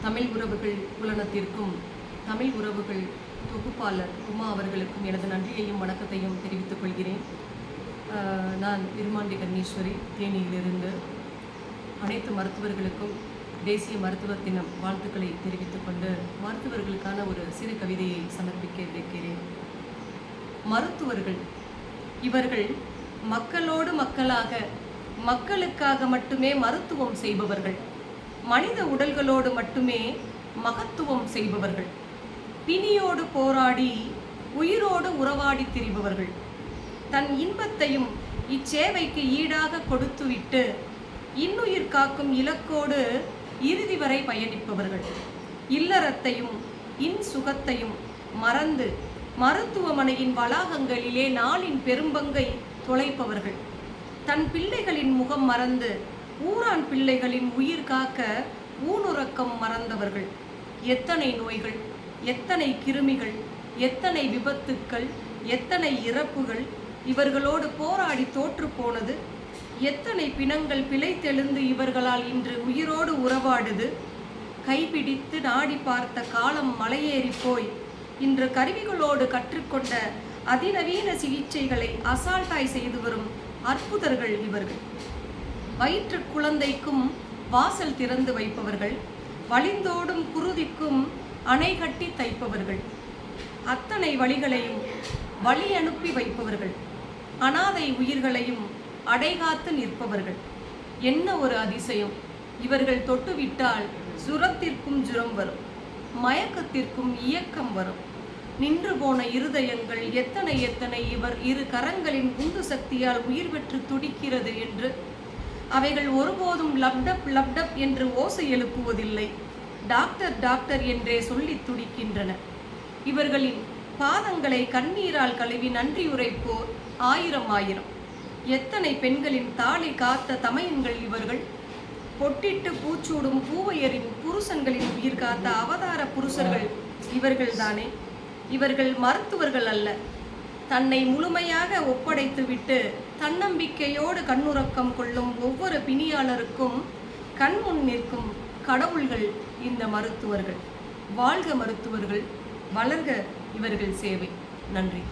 தமிழ் உறவுகள் புலனத்திற்கும் தமிழ் உறவுகள் தொகுப்பாளர் உமா அவர்களுக்கும் எனது நன்றியையும் வணக்கத்தையும் தெரிவித்துக் கொள்கிறேன். நான் விருமாண்டி கண்ணீஸ்வரி, தேனியிலிருந்து அனைத்து மருத்துவர்களுக்கும் தேசிய மருத்துவர் தினம் வாழ்த்துக்களை தெரிவித்துக் கொண்டு மருத்துவர்களுக்கான ஒரு சிறு கவிதையை சமர்ப்பிக்க இருக்கிறேன். மருத்துவர்கள் இவர்கள் மக்களோடு மக்களாக மக்களுக்காக மட்டுமே மருத்துவம் செய்பவர்கள். மனித உடல்களோடு மட்டுமே மகத்துவம் செய்பவர்கள். பிணியோடு போராடி உயிரோடு உறவாடி திரிபவர்கள். தன் இன்பத்தையும் இச்சேவைக்கு ஈடாக கொடுத்துவிட்டு இன்னுயிர் காக்கும் இலக்கோடு இறுதி வரை பயணிப்பவர்கள். இல்லறத்தையும் சுகத்தையும் மறந்து மருத்துவமனையின் வளாகங்களிலே நாளின் பெரும்பங்கை தொலைப்பவர்கள். தன் பிள்ளைகளின் முகம் மறந்து ஊரான் பிள்ளைகளின் உயிர் காக்க ஊனுறக்கம் மறந்தவர்கள். எத்தனை நோய்கள், எத்தனை கிருமிகள், எத்தனை விபத்துக்கள், எத்தனை இறப்புகள் இவர்களோடு போராடி தோற்று போனது. எத்தனை பிணங்கள் பிழைத்தெழுந்து இவர்களால் இன்று உயிரோடு உறவாடுது. கைபிடித்து நாடி பார்த்த காலம் மலையேறி போய் இன்று கருவிகளோடு கற்றுக்கொண்ட அதிநவீன சிகிச்சைகளை அசால்ட்டாய் செய்து வரும் அற்புதர்கள் இவர்கள். வயிற்று குழந்தைக்கும் வாசல் திறந்து வைப்பவர்கள். வழிந்தோடும் குருதிக்கும் அணை கட்டி தைப்பவர்கள். அத்தனை வழிகளையும் வழி அனுப்பி வைப்பவர்கள். அனாதை உயிர்களையும் அடைகாத்து நிற்பவர்கள். என்ன ஒரு அதிசயம்! இவர்கள் தொட்டுவிட்டால் சுரத்திற்கும் ஜுரம் வரும், மயக்கத்திற்கும் இயக்கம் வரும். நின்று போன இருதயங்கள் எத்தனை எத்தனை இவர் இரு கரங்களின் உந்து சக்தியால் உயிர் பெற்று துடிக்கிறது என்று அவைகள் ஒருபோதும் லப்டப் லப்டப் என்று ஓசை எழுப்புவதில்லை. டாக்டர் டாக்டர் என்றே சொல்லி துடிக்கின்றன. இவர்களின் பாதங்களை கண்ணீரால் கழுவி நன்றி உரைப்போர் ஆயிரம் ஆயிரம். எத்தனை பெண்களின் தாலி காத்த தமையன்கள் இவர்கள். பொட்டிட்டு பூச்சூடும் பூவையரின் புருஷன்களின் உயிர் காத்த அவதார புருஷர்கள் இவர்கள்தானே. இவர்கள் மருத்துவர்கள் அல்ல. தன்னை முழுமையாக ஒப்படைத்துவிட்டு தன்னம்பிக்கையோடு கண்ணுறக்கம் கொள்ளும் ஒவ்வொரு பிணியாளருக்கும் கண்முன் நிற்கும் கடவுள்கள் இந்த மருத்துவர்கள். வாழ்க மருத்துவர்கள், வளர்க இவர்கள் சேவை. நன்றி.